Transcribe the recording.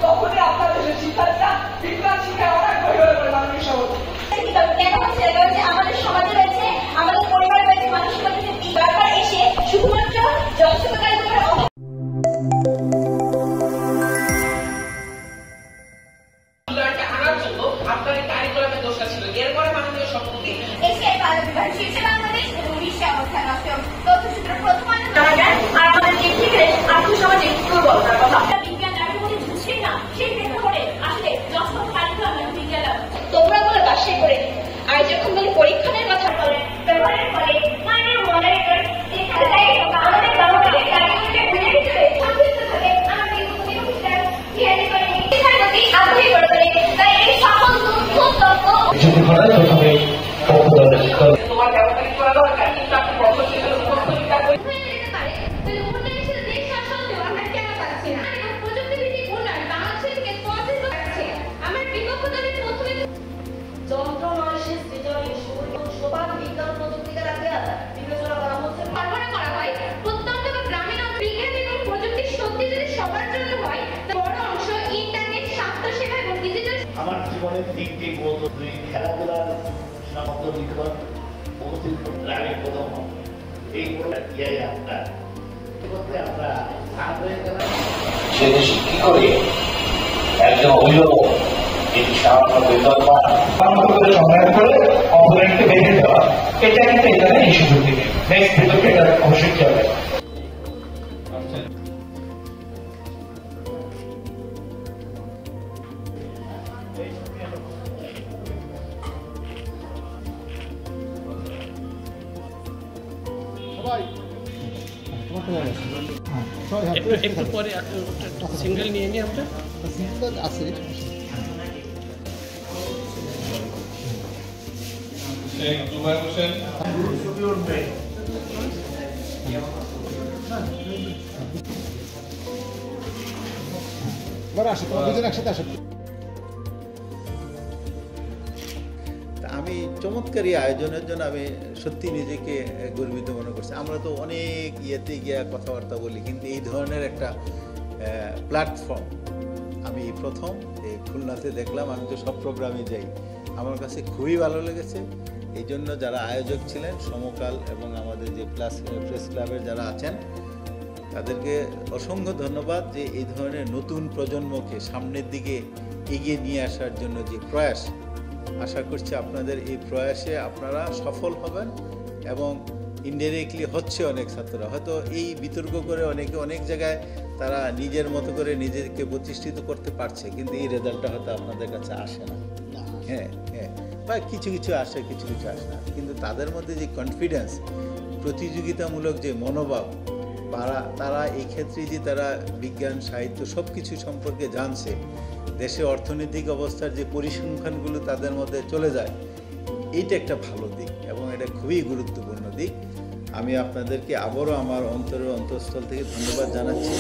তখনই আপনাদের শিক্ষার্থীরা বিজ্ঞান শিক্ষায় অনেক বহির করে মানবিক সমাজ কেন হচ্ছে আমাদের সমাজে রয়েছে, আমাদের পরিবারে রয়েছে মানুষের মধ্যে বারবার এসে শুধুমাত্র জনসংখ্যার আনার জন্য আপনার কারিকুলামে দোষটা ছিল। এরপরে মাননীয় সভাপতি বাংলাদেশ এবং বিশ্বের অবস্থান তথ্যসূত্র প্রথম জানা যায় আর আমাদের যে আর্থসমাজে দুর্বলতার কথা বিজ্ঞান যার মধ্যে ঝুঁকছে না সেই প্রেক্ষাপটে আসলে যখন কারিকুলাম এবং বিজ্ঞান তোমরা বলে বাসায় করে আর যখন বলে পরীক্ষণের কথা বলে ব্যবহারের ফলে মানে মডারেটর আমাদের বাংলাদেশের কারিকুলামে বুঝে ভিতরে সংযুক্ত থাকে আমাদের উপস্থিতার ধ্যান করে শিক্ষার প্রতি আগ্রহী করে তোলে। তাই এই সকল তথ্য তোমার ব্যবহারিক করা দরকার, কিন্তু আপনি প্রফেশনাল উপস্থিতা করে আমার জীবনের দিকটি বলতো দুই খেলাধুলার সমস্ত লিখন গ্রামীণ প্রথম এই আপনার আমরা সে দেশে কি করে একজন অভিভাবক এটি সামান্য বেতন সংগ্রাম করে অপরাধকে বেঁধে দেওয়া, এটা কিন্তু এখানে এই সুযোগ দিকে নেক্সট ভিতরে এটা অবশ্যই চলবে। একটু পরে সিঙ্গেল নিয়ে নিই আমরা সিঙ্গেল আছে আমি চমৎকারী আয়োজনের জন্য আমি সত্যি নিজেকে গর্বিত মনে করছি। আমরা তো অনেক ইয়েতে গিয়ে কথাবার্তা বলি, কিন্তু এই ধরনের একটা প্ল্যাটফর্ম আমি প্রথম এই খুলনাতে দেখলাম। আমি তো সব প্রোগ্রামে যাই, আমার কাছে খুবই ভালো লেগেছে। এই জন্য যারা আয়োজক ছিলেন সমকাল এবং আমাদের যে প্রেস ক্লাবের যারা আছেন তাদেরকে অসংখ্য ধন্যবাদ যে এই ধরনের নতুন প্রজন্মকে সামনের দিকে এগিয়ে নিয়ে আসার জন্য যে প্রয়াস। আশা করছি আপনাদের এই প্রয়াসে আপনারা সফল হবেন এবং ইনডাইরেক্টলি হচ্ছে অনেক ছাত্ররা হয়তো এই বিতর্ক করে অনেকে অনেক জায়গায় তারা নিজের মতো করে নিজেকে প্রতিষ্ঠিত করতে পারছে, কিন্তু এই রেজাল্টটা হয়তো আপনাদের কাছে আসে না। হ্যাঁ হ্যাঁ, বা কিছু কিছু আসে, কিছু কিছু আসে না, কিন্তু তাদের মধ্যে যে কনফিডেন্স, প্রতিযোগিতামূলক যে মনোভাব, তারা এই ক্ষেত্রে যে তারা বিজ্ঞান সাহিত্য সব কিছু সম্পর্কে জানছে, দেশে অর্থনৈতিক অবস্থার যে পরিসংখ্যানগুলো তাদের মধ্যে চলে যায়, এইটা একটা ভালো দিক এবং এটা খুবই গুরুত্বপূর্ণ দিক। আমি আপনাদেরকে আবারও আমার অন্তরের অন্তঃস্থল থেকে ধন্যবাদ জানাচ্ছি।